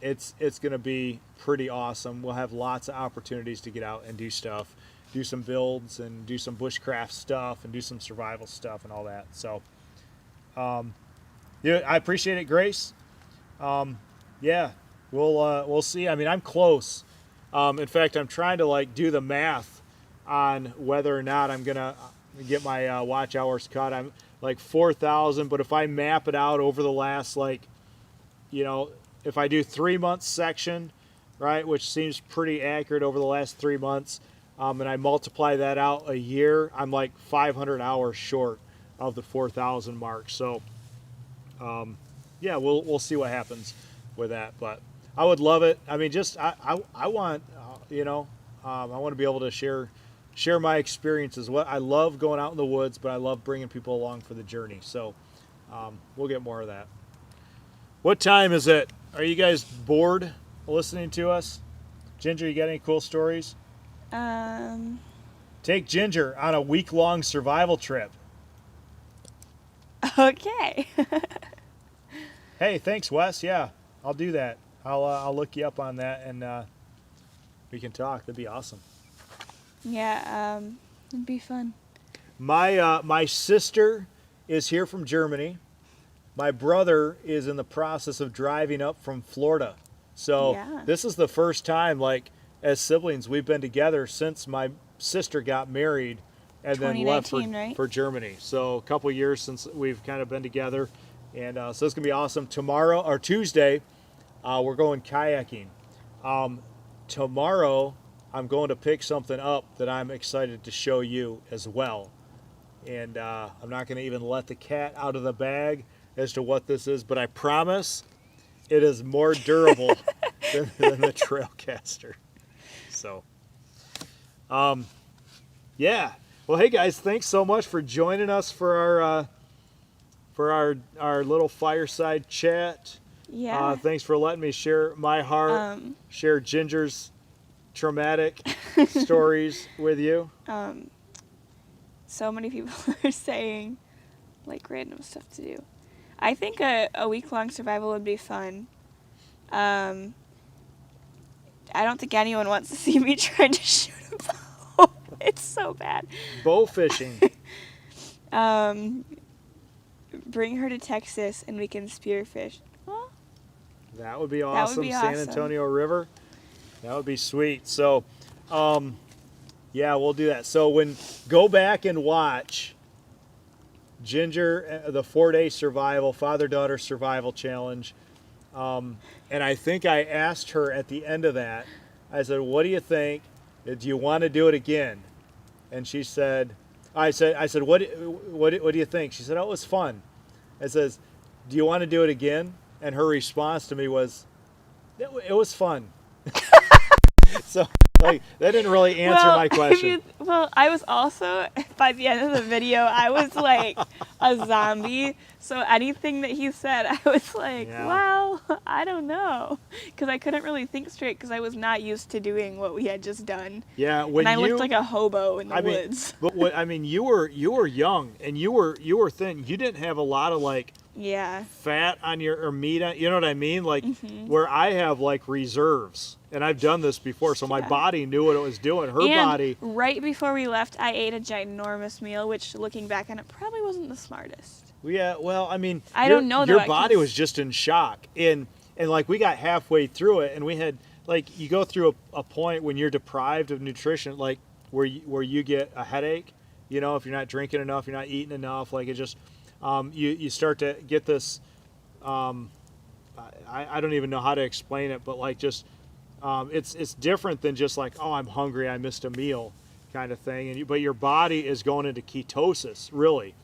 it's going to be pretty awesome. We'll have lots of opportunities to get out and do stuff, do some builds and do some bushcraft stuff and do some survival stuff and all that. So, yeah, I appreciate it, Grace. Yeah, we'll see. I mean, I'm close. In fact, I'm trying to like do the math on whether or not I'm gonna get my watch hours cut. I'm like 4,000, but if I map it out over the last, like, you know, if I do 3 months section, right, which seems pretty accurate over the last 3 months, and I multiply that out a year, I'm like 500 hours short of the 4,000 mark. So, yeah, we'll see what happens with that, but I would love it. I mean, just I want, you know, I want to be able to share my experiences. What I love going out in the woods, but I love bringing people along for the journey. So we'll get more of that. What time is it? Are you guys bored listening to us? Ginger, you got any cool stories? Take Ginger on a week-long survival trip. Okay. Hey, thanks, Wes. Yeah, I'll do that. I'll look you up on that, and we can talk. That'd be awesome. Yeah, it'd be fun. My sister is here from Germany. My brother is in the process of driving up from Florida. So Yeah. This is the first time, like, as siblings, we've been together since my sister got married and then left 2019, right? for Germany. So a couple years since we've kind of been together. And so it's going to be awesome. Tomorrow, or Tuesday, we're going kayaking. Tomorrow, I'm going to pick something up that I'm excited to show you as well. And I'm not going to even let the cat out of the bag as to what this is, but I promise it is more durable than the Trailcaster. So, yeah. Well, hey guys, thanks so much for joining us for our little fireside chat. Yeah. Thanks for letting me share my heart, share Ginger's traumatic stories with you. So many people are saying, like, random stuff to do. I think a week-long survival would be fun. I don't think anyone wants to see me trying to shoot a bow. It's so bad. Bow fishing. Bring her to Texas and we can spearfish. Well, That would be awesome. be San awesome. Antonio River. That would be sweet. So, yeah, we'll do that. So go back and watch Ginger, the 4-day survival, father-daughter survival challenge. And I think I asked her at the end of that, I said, what do you think? Do you want to do it again? And she said, I said, what do you think? She said, oh, it was fun. I says, do you want to do it again? And her response to me was, it was fun. So, like, that didn't really answer my question. I was also, by the end of the video, I was like a zombie. So anything that he said, I was like, well, I don't know. Because I couldn't really think straight because I was not used to doing what we had just done. Yeah, and I looked like a hobo in the woods. But you were young and you were thin. You didn't have a lot of like fat on your or meat on, you know what I mean? Like where I have like reserves. And I've done this before, so my body knew what it was doing. Her body. Right before we left, I ate a ginormous meal, which looking back on it probably wasn't the smartest. Yeah, well, I mean, I don't know. Your body was just in shock, and like we got halfway through it, and we had like you go through a point when you're deprived of nutrition, like where you get a headache. You know, if you're not drinking enough, you're not eating enough. Like it just you start to get this. I don't even know how to explain it, but like just. It's different than just like, oh, I'm hungry, I missed a meal kind of thing. But your body is going into ketosis, really.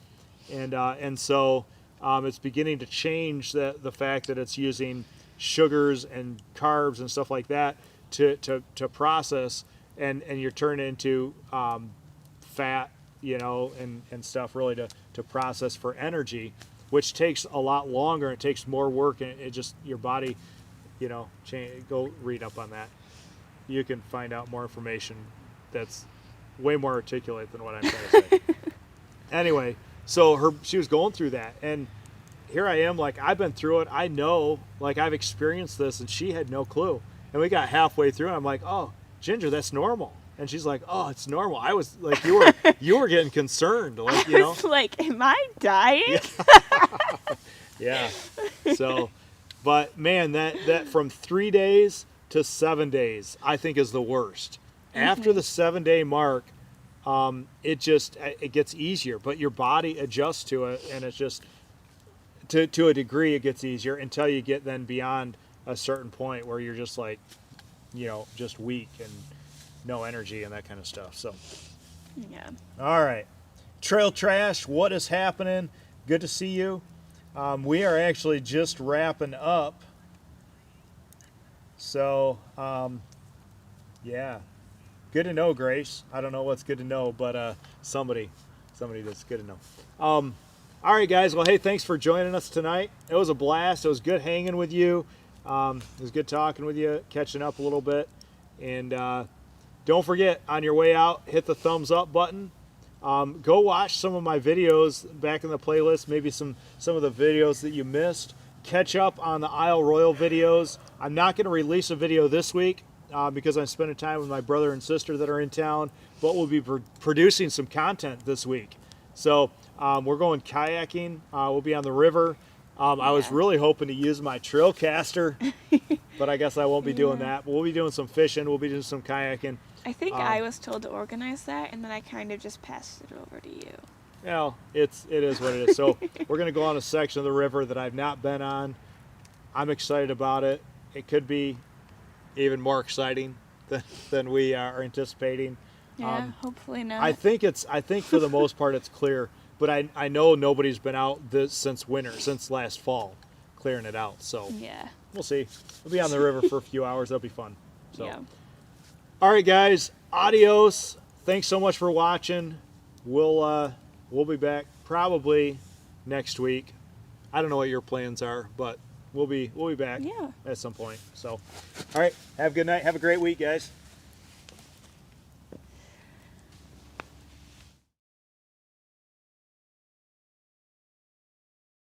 And so it's beginning to change the fact that it's using sugars and carbs and stuff like that to process, and you're turning into fat, you know, and stuff really to process for energy, which takes a lot longer. It takes more work, and it just, your body... You know, go read up on that. You can find out more information that's way more articulate than what I'm trying to say. Anyway, so she was going through that, and here I am, like I've been through it. I know, like I've experienced this, and she had no clue. And we got halfway through, and I'm like, "Oh, Ginger, that's normal." And she's like, "Oh, it's normal." I was like, "You were getting concerned, like you know." I was like, "Am I dying?" Yeah. So. But man, that from 3 days to 7 days, I think is the worst. After the 7-day mark, it gets easier, but your body adjusts to it, and it's just to a degree it gets easier until you get then beyond a certain point where you're just like, you know, just weak and no energy and that kind of stuff. So, yeah. All right, Trail Trash, what is happening? Good to see you. We are actually just wrapping up. So, yeah. Good to know, Grace. I don't know what's good to know, but somebody that's good to know. All right, guys. Well, hey, thanks for joining us tonight. It was a blast. It was good hanging with you. It was good talking with you, catching up a little bit. And don't forget, on your way out, hit the thumbs up button. Go watch some of my videos back in the playlist, maybe some of the videos that you missed. Catch up on the Isle Royal videos. I'm not going to release a video this week because I'm spending time with my brother and sister that are in town, but we'll be producing some content this week. So we're going kayaking. We'll be on the river. I was really hoping to use my Trailcaster, but I guess I won't be doing that. But we'll be doing some fishing. We'll be doing some kayaking. I think I was told to organize that, and then I kind of just passed it over to you. You know, it is what it is. So we're going to go on a section of the river that I've not been on. I'm excited about it. It could be even more exciting than we are anticipating. Yeah, hopefully not. I think for the most part it's clear, but I know nobody's been out since winter, since last fall, clearing it out. So yeah, we'll see. We'll be on the river for a few hours. That'll be fun. So. Yeah. All right, guys. Adios. Thanks so much for watching. We'll be back probably next week. I don't know what your plans are, but we'll be back at some point. So, all right. Have a good night. Have a great week, guys.